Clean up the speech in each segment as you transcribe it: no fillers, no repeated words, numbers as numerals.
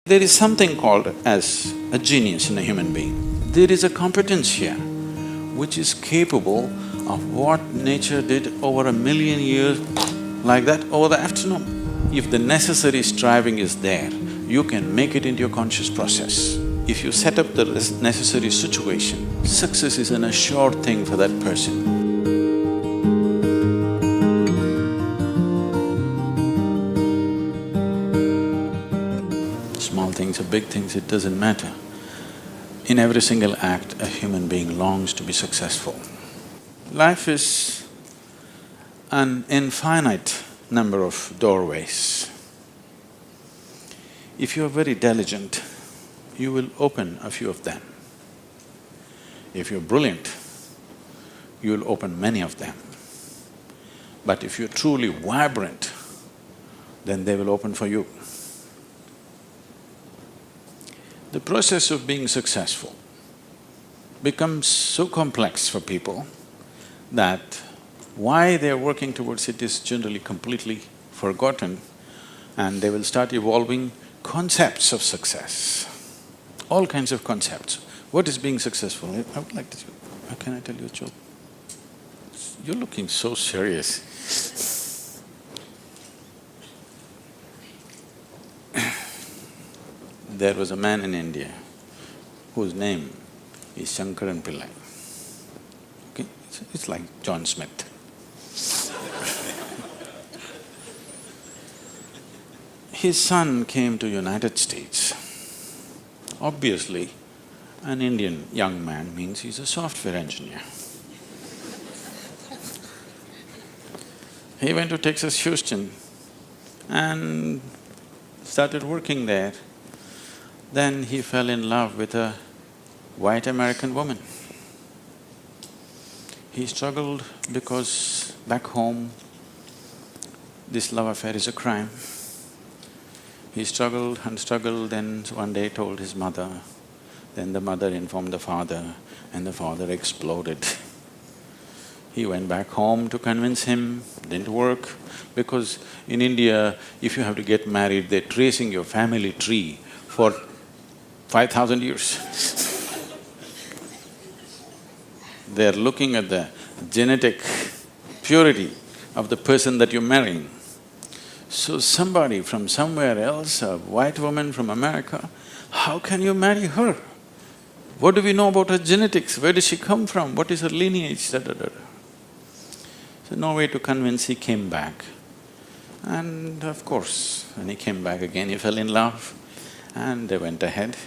There is something called as a genius in a human being. There is a competence here which is capable of what nature did over 1,000,000 years, like that, over the afternoon. If the necessary striving is there, you can make it into your conscious process. If you set up the necessary situation, success is an assured thing for that person. Small things or big things, it doesn't matter. In every single act, a human being longs to be successful. Life is an infinite number of doorways. If you are very diligent, you will open a few of them. If you're brilliant, you'll open many of them. But if you're truly vibrant, then they will open for you. The process of being successful becomes so complex for people that why they're working towards it is generally completely forgotten, and they will start evolving concepts of success, all kinds of concepts. What is being successful? I would like to… Can I tell you a joke? You're looking so serious. There was a man in India whose name is Shankaran Pillai. Okay, it's like John Smith. His son came to United States. Obviously, an Indian young man means he's a software engineer. He went to Texas, Houston and started working there. Then he fell in love with a white American woman. He struggled because back home, this love affair is a crime. He struggled and struggled, then one day told his mother, then the mother informed the father, and the father exploded. He went back home to convince him, didn't work, because in India, if you have to get married, they're tracing your family tree for 5,000 years. They're looking at the genetic purity of the person that you're marrying. So somebody from somewhere else, a white woman from America, how can you marry her? What do we know about her genetics? Where does she come from? What is her lineage? Da, da, da. So no way to convince, he came back. And of course, when he came back again, he fell in love and they went ahead.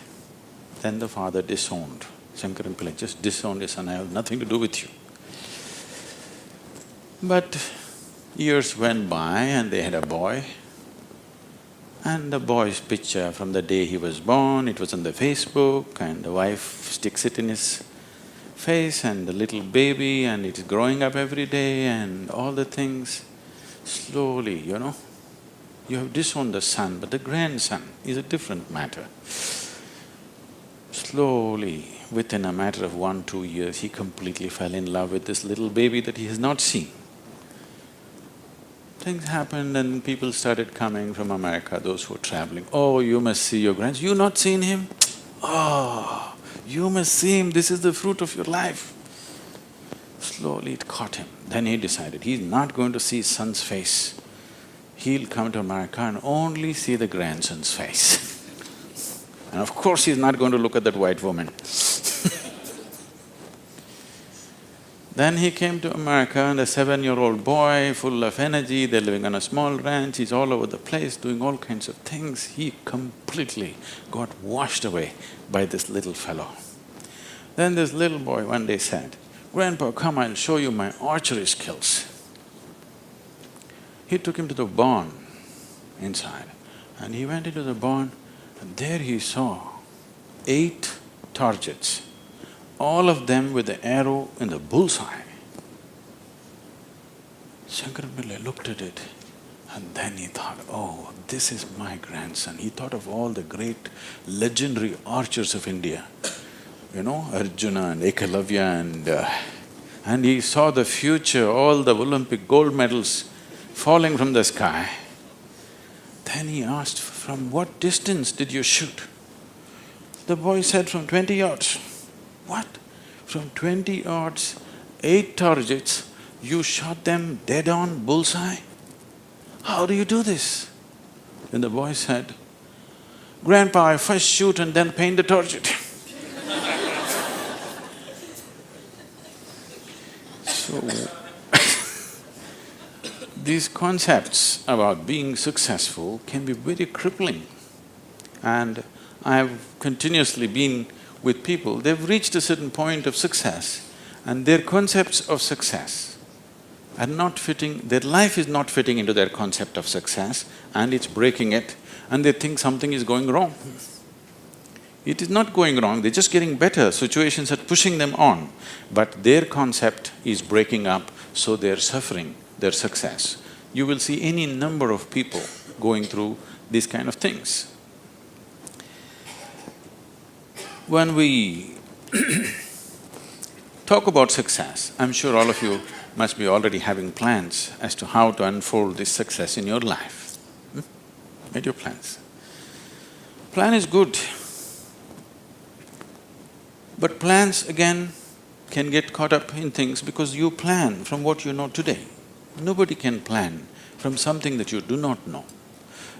Then the father disowned. Shankaran Pillai just disowned his son, I have nothing to do with you. But years went by and they had a boy. And the boy's picture from the day he was born, it was on the Facebook, and the wife sticks it in his face, and the little baby, and it's growing up every day and all the things. Slowly, you have disowned the son, but the grandson is a different matter. Slowly, within a matter of 1-2 years, he completely fell in love with this little baby that he has not seen. Things happened and people started coming from America, those who were traveling. Oh, you must see your grandson. You not seen him? Oh, you must see him, this is the fruit of your life. Slowly it caught him. Then he decided he's not going to see his son's face. He'll come to America and only see the grandson's face. And of course he's not going to look at that white woman. Then he came to America and a 7-year-old boy, full of energy, they're living on a small ranch, he's all over the place doing all kinds of things. He completely got washed away by this little fellow. Then this little boy one day said, "Grandpa, come, I'll show you my archery skills." He took him to the barn inside and he went into the barn and there he saw 8 targets, all of them with the arrow in the bullseye. Shankaran Pillai looked at it and then he thought, oh, this is my grandson. He thought of all the great legendary archers of India, Arjuna and Ekalavya and he saw the future, all the Olympic gold medals falling from the sky. Then he asked "From what distance did you shoot?" The boy said, "From 20 yards. "What? From 20 yards, 8 targets, you shot them dead on, bullseye? How do you do this?" Then the boy said, "Grandpa, I first shoot and then paint the target." So, these concepts about being successful can be very crippling. And I have continuously been with people, they've reached a certain point of success and their concepts of success are not fitting, their life is not fitting into their concept of success and it's breaking it and they think something is going wrong. It is not going wrong, they're just getting better, situations are pushing them on, but their concept is breaking up, so they're suffering their success. You will see any number of people going through these kind of things. When we talk about success, I'm sure all of you must be already having plans as to how to unfold this success in your life. Made your plans. Plan is good, but plans again can get caught up in things because you plan from what you know today. Nobody can plan from something that you do not know.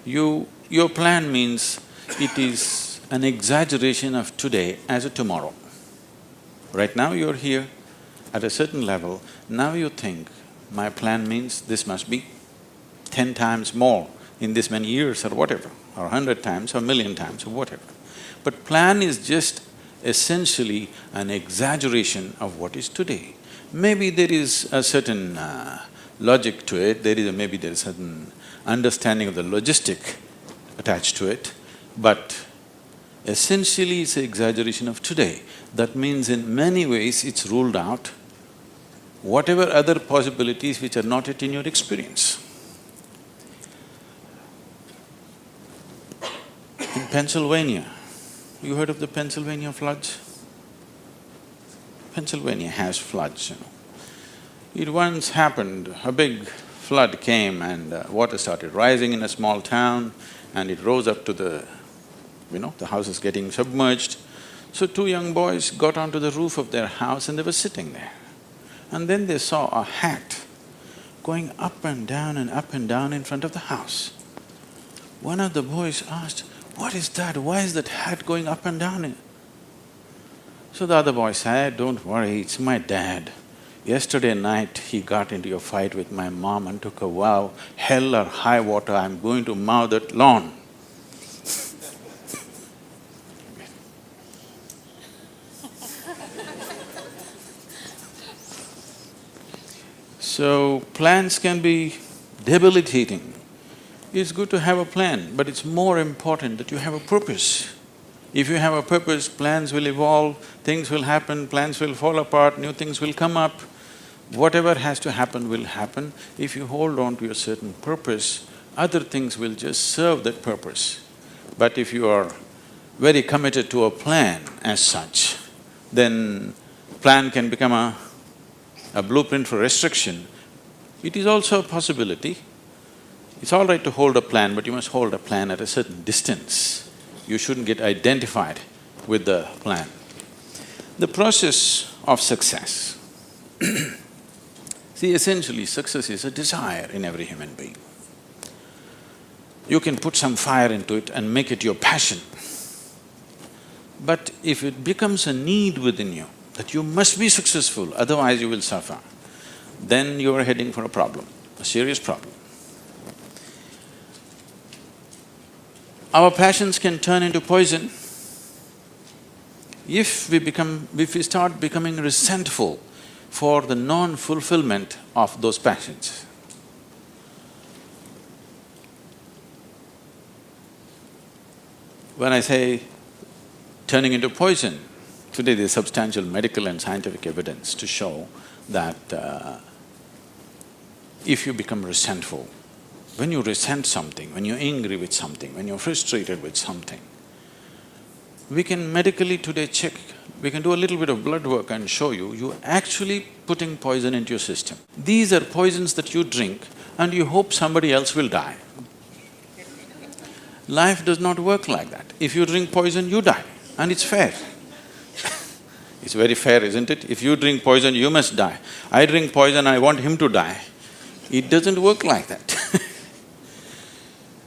Your plan means it is an exaggeration of today as a tomorrow. Right now you're here at a certain level, now you think, my plan means this must be 10 times more in this many years or whatever, or 100 times or 1,000,000 times or whatever. But plan is just essentially an exaggeration of what is today. Maybe there is a certain logic to it, maybe there is a certain understanding of the logistic attached to it, but essentially it's an exaggeration of today. That means in many ways it's ruled out whatever other possibilities which are not yet in your experience. In Pennsylvania, you heard of the Pennsylvania floods? Pennsylvania has floods, you know. It once happened, a big flood came and water started rising in a small town and it rose up to the house is getting submerged. So 2 young boys got onto the roof of their house and they were sitting there. And then they saw a hat going up and down in front of the house. One of the boys asked, "What is that? Why is that hat going up and down?" So the other boy said, "Don't worry, it's my dad. Yesterday night he got into a fight with my mom and took a vow, hell or high water, I'm going to mow that lawn." So, plans can be debilitating. It's good to have a plan, but it's more important that you have a purpose. If you have a purpose, plans will evolve, things will happen, plans will fall apart, new things will come up. Whatever has to happen will happen. If you hold on to a certain purpose, other things will just serve that purpose. But if you are very committed to a plan as such, then plan can become a blueprint for restriction. It is also a possibility. It's all right to hold a plan, but you must hold a plan at a certain distance. You shouldn't get identified with the plan. The process of success. See, essentially success is a desire in every human being. You can put some fire into it and make it your passion. But if it becomes a need within you, that you must be successful, otherwise you will suffer, then you are heading for a problem, a serious problem. Our passions can turn into poison if we start becoming resentful for the non-fulfillment of those passions. When I say turning into poison, today there's substantial medical and scientific evidence to show that if you become resentful, when you resent something, when you're angry with something, when you're frustrated with something, we can medically today check, we can do a little bit of blood work and show you're actually putting poison into your system. These are poisons that you drink and you hope somebody else will die. Life does not work like that. If you drink poison, you die, and it's fair. It's very fair, isn't it? If you drink poison, you must die. I drink poison, I want him to die. It doesn't work like that.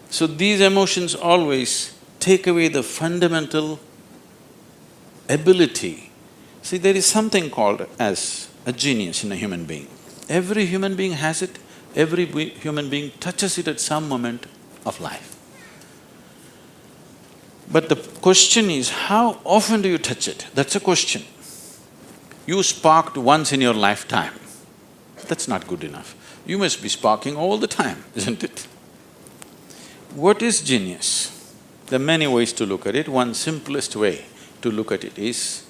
So these emotions always take away the fundamental ability. See, there is something called as a genius in a human being. Every human being has it, every human being touches it at some moment of life. But the question is, how often do you touch it? That's a question. You sparked once in your lifetime. That's not good enough. You must be sparking all the time, isn't it? What is genius? There are many ways to look at it. One simplest way to look at it is,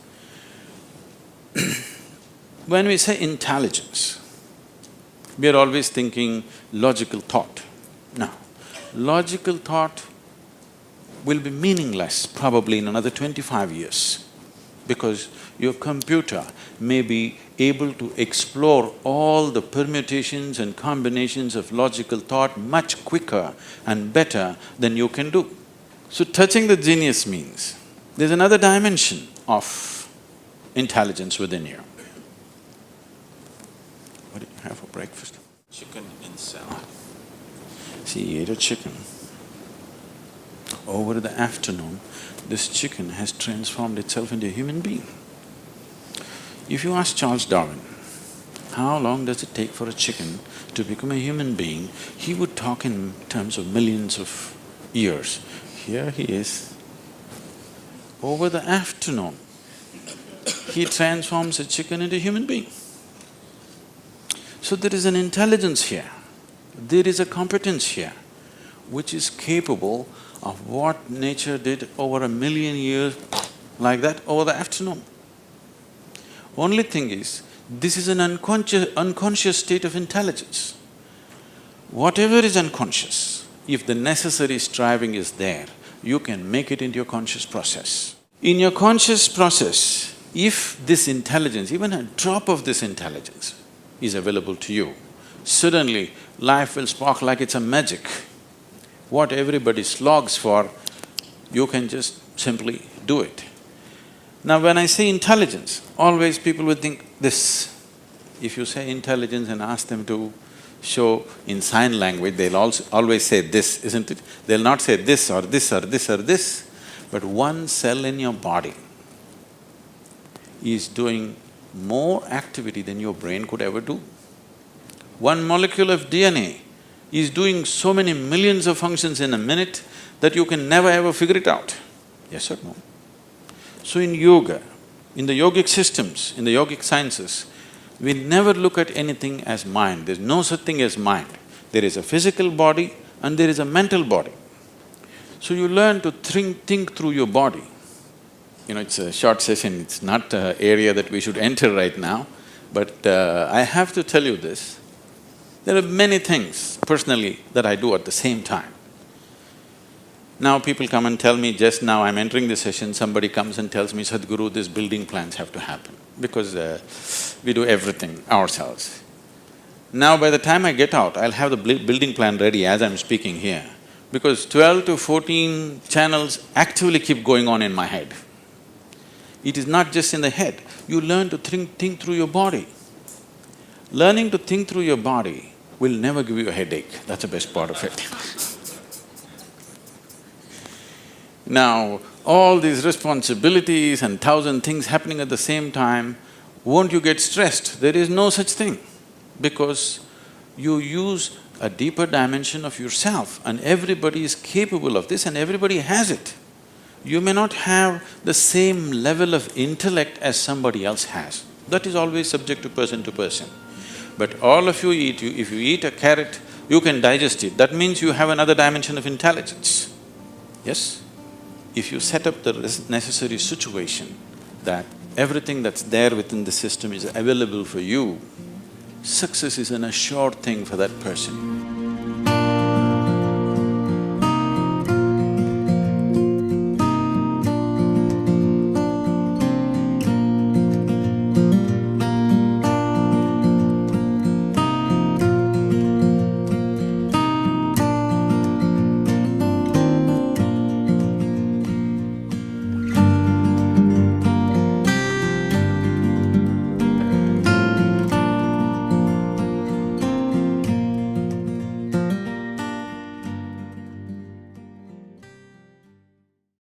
when we say intelligence, we are always thinking logical thought. No, logical thought will be meaningless probably in another 25 years, because your computer may be able to explore all the permutations and combinations of logical thought much quicker and better than you can do. So touching the genius means there's another dimension of intelligence within you. What did you have for breakfast? Chicken and salad. See, he ate a chicken. Over the afternoon, this chicken has transformed itself into a human being. If you ask Charles Darwin, how long does it take for a chicken to become a human being, he would talk in terms of millions of years. Here he is. Over the afternoon, he transforms a chicken into a human being. So there is an intelligence here, there is a competence here, which is capable of what nature did over 1,000,000 years like that over the afternoon. Only thing is, this is an unconscious state of intelligence. Whatever is unconscious, if the necessary striving is there, you can make it into your conscious process. In your conscious process, if this intelligence, even a drop of this intelligence is available to you, suddenly life will spark like it's a magic. What everybody slogs for, you can just simply do it. Now when I say intelligence, always people would think this. If you say intelligence and ask them to show in sign language, they'll always say this, isn't it? They'll not say this or this or this or this, but one cell in your body is doing more activity than your brain could ever do. One molecule of DNA is doing so many millions of functions in a minute that you can never ever figure it out. Yes or no? So in yoga, in the yogic systems, in the yogic sciences, we never look at anything as mind. There's no such thing as mind. There is a physical body and there is a mental body. So you learn to think through your body. You know, it's a short session, it's not an area that we should enter right now, but I have to tell you this. There are many things personally that I do at the same time. Now people come and tell me, just now I'm entering the session, somebody comes and tells me, Sadhguru, these building plans have to happen, because we do everything ourselves. Now by the time I get out, I'll have the building plan ready as I'm speaking here, because 12 to 14 channels actively keep going on in my head. It is not just in the head, you learn to think through your body. Learning to think through your body will never give you a headache, that's the best part of it. Now, all these responsibilities and 1,000 things happening at the same time, won't you get stressed? There is no such thing, because you use a deeper dimension of yourself and everybody is capable of this and everybody has it. You may not have the same level of intellect as somebody else has. That is always subject to person. But all of you eat, if you eat a carrot, you can digest it. That means you have another dimension of intelligence. Yes? If you set up the necessary situation that everything that's there within the system is available for you, success is an assured thing for that person.